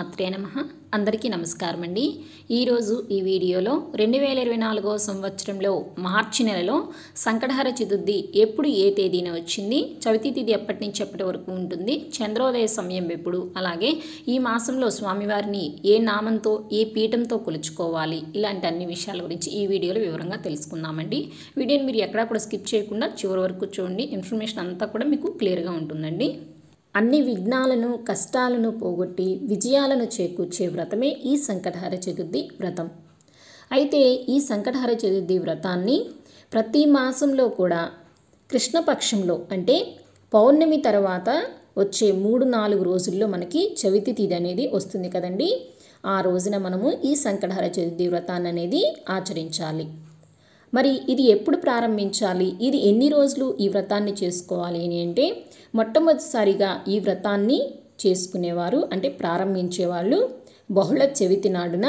శ్రీమాత్రే నమః. అందరికీ నమస్కారం అండి. ఈరోజు ఈ వీడియోలో 2024 సంవత్సరంలో మార్చి నెలలో సంకటహర చతుర్థి ఎప్పుడు ఏ తేదీన వచ్చింది, చవితి తిథి ఎప్పటి నుంచి ఎప్పటి వరకు ఉంటుంది, చంద్రోదయ సమయం ఎప్పుడు, అలాగే ఈ మాసంలో స్వామివారిని ఏ నామంతో ఏ పీఠంతో కొలుచుకోవాలి, ఇలాంటి అన్ని విషయాల గురించి ఈ వీడియోలో వివరంగా తెలుసుకుందామండి. వీడియోని మీరు ఎక్కడా కూడా స్కిప్ చేయకుండా చివరి వరకు చూడండి. ఇన్ఫర్మేషన్ అంతా కూడా మీకు క్లియర్గా ఉంటుందండి. అన్ని విఘ్నాలను కష్టాలను పోగొట్టి విజయాలను చేకూర్చే వ్రతమే ఈ సంకటహర చతుర్థి వ్రతం. అయితే ఈ సంకటహర చతుర్థి వ్రతాన్ని ప్రతి మాసంలో కూడా కృష్ణపక్షంలో అంటే పౌర్ణమి తర్వాత వచ్చే 3-4 రోజుల్లో మనకి చవితి తిథి అనేది వస్తుంది కదండి. ఆ రోజున మనము ఈ సంకటహర చతుర్థి వ్రతాన్ని అనేది ఆచరించాలి. మరి ఇది ఎప్పుడు ప్రారంభించాలి, ఇది ఎన్ని రోజులు ఈ వ్రతాన్ని చేసుకోవాలి అని అంటే, మొట్టమొదటిసారిగా ఈ వ్రతాన్ని చేసుకునేవారు అంటే ప్రారంభించేవాళ్ళు బహుళ చవితి నాడున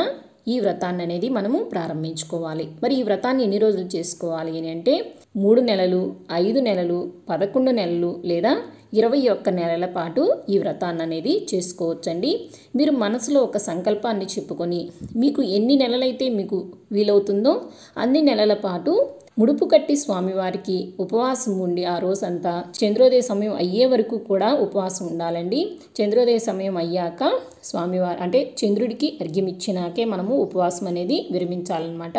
ఈ వ్రతాన్ని అనేది మనము ప్రారంభించుకోవాలి. మరి ఈ వ్రతాన్ని ఎన్ని రోజులు చేసుకోవాలి అని అంటే 3 నెలలు, 5 నెలలు, 11 నెలలు లేదా 21 నెలల పాటు ఈ వ్రతాన్ని అనేది చేసుకోవచ్చండి. మీరు మనసులో ఒక సంకల్పాన్ని చెప్పుకొని మీకు ఎన్ని నెలలైతే మీకు వీలవుతుందో అన్ని నెలల పాటు ముడుపు కట్టి స్వామివారికి ఉపవాసం ఉండి ఆ రోజంతా చంద్రోదయ సమయం అయ్యే వరకు కూడా ఉపవాసం ఉండాలండి. చంద్రోదయ సమయం అయ్యాక స్వామివారు అంటే చంద్రుడికి అర్ఘ్యమిచ్చినాకే మనము ఉపవాసం అనేది విరమించాలన్నమాట.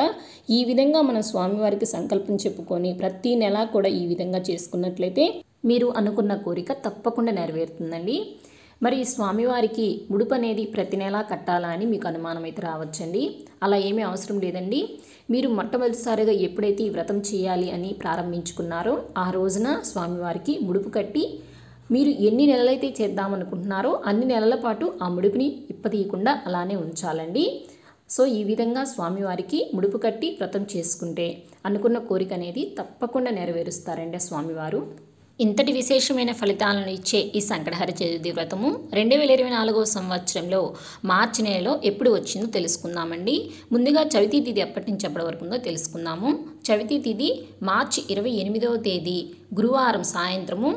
ఈ విధంగా మనం స్వామివారికి సంకల్పం చెప్పుకొని ప్రతి నెల కూడా ఈ విధంగా చేసుకున్నట్లయితే మీరు అనుకున్న కోరిక తప్పకుండా నెరవేరుతుందండి. మరి స్వామివారికి ముడుపు అనేది ప్రతి నెలా కట్టాలా అని మీకు అనుమానం అయితే రావచ్చండి. అలా ఏమీ అవసరం లేదండి. మీరు మొట్టమొదటిసారిగా ఎప్పుడైతే ఈ వ్రతం చేయాలి అని ప్రారంభించుకున్నారో ఆ రోజున స్వామివారికి ముడుపు కట్టి మీరు ఎన్ని నెలలైతే చేద్దామనుకుంటున్నారో అన్ని నెలల పాటు ఆ ముడుపుని ఇప్పతీయకుండా అలానే ఉంచాలండి. సో ఈ విధంగా స్వామివారికి ముడుపు కట్టి వ్రతం చేసుకుంటే అనుకున్న కోరిక అనేది తప్పకుండా నెరవేరుస్తారండి స్వామివారు. ఇంతటి విశేషమైన ఫలితాలను ఇచ్చే ఈ సంకటహర చతుర్థి వ్రతము 2024 సంవత్సరంలో మార్చి నెలలో ఎప్పుడు వచ్చిందో తెలుసుకుందామండి. ముందుగా చవితి తిథి ఎప్పటి నుంచి ఎప్పటి వరకు ఉందో తెలుసుకుందాము. చవితి తిథి మార్చి 28వ తేదీ గురువారం సాయంత్రము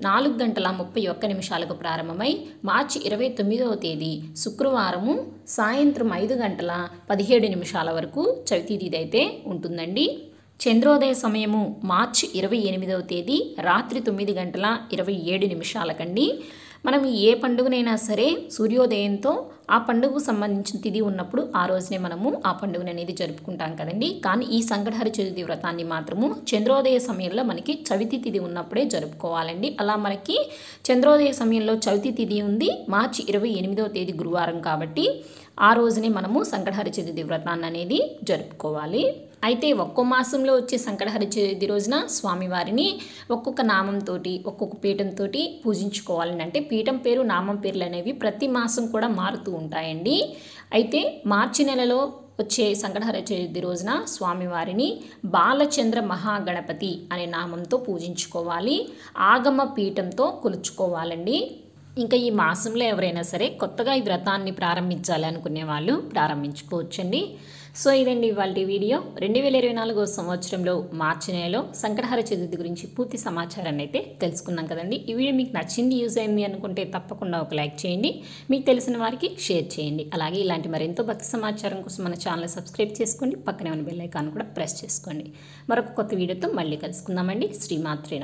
4:31 ప్రారంభమై మార్చి 29వ తేదీ శుక్రవారము సాయంత్రం 5:17 వరకు చవితి తిథి అయితే ఉంటుందండి. చంద్రోదయ సమయము మార్చి 28వ తేదీ రాత్రి 9:27 కండి. మనం ఏ పండుగనైనా సరే సూర్యోదయంతో ఆ పండుగకు సంబంధించిన తిథి ఉన్నప్పుడు ఆ రోజునే మనము ఆ పండుగను అనేది జరుపుకుంటాం కదండి. కానీ ఈ సంకటహర చతుర్థి వ్రతాన్ని మాత్రము చంద్రోదయ సమయంలో మనకి చవితి తిథి ఉన్నప్పుడే జరుపుకోవాలండి. అలా మనకి చంద్రోదయ సమయంలో చవితి తిథి ఉంది మార్చి 28వ తేదీ గురువారం కాబట్టి ఆ రోజునే మనము సంకటహర చతుర్థి వ్రతాన్ని అనేది జరుపుకోవాలి. అయితే ఒక్కో మాసంలో వచ్చే సంకటహర చతుర్థి రోజున స్వామివారిని ఒక్కొక్క నామంతో ఒక్కొక్క పీఠంతో పూజించుకోవాలని అంటే పీఠం పేరు నామం పేర్లు అనేవి ప్రతి మాసం కూడా మారుతూ ఉంటాయండి. అయితే మార్చి నెలలో వచ్చే సంకటహర చతుర్థి రోజున స్వామివారిని బాలచంద్ర మహాగణపతి అనే నామంతో పూజించుకోవాలి. ఆగమ పీఠంతో కొలుచుకోవాలండి. ఇంకా ఈ మాసంలో ఎవరైనా సరే కొత్తగా ఈ వ్రతాన్ని ప్రారంభించాలి అనుకునే వాళ్ళు ప్రారంభించుకోవచ్చండి. సో ఇదండి ఇవాల్టి వీడియో. 2024 సంవత్సరంలో మార్చి నెలలో సంకటహర చతుర్థి గురించి పూర్తి సమాచారాన్ని అయితే తెలుసుకున్నాం కదండి. ఈ వీడియో మీకు నచ్చింది, యూజ్ అయింది అనుకుంటే తప్పకుండా ఒక లైక్ చేయండి. మీకు తెలిసిన వారికి షేర్ చేయండి. అలాగే ఇలాంటి మరెంతో భక్తి సమాచారం కోసం మన ఛానల్ సబ్స్క్రైబ్ చేసుకోండి. పక్కనే ఉన్న బెల్ ఐకాన్ కూడా ప్రెస్ చేసుకోండి. మరొక కొత్త వీడియోతో మళ్ళీ కలుసుకుందామండి. శ్రీమాత్రే.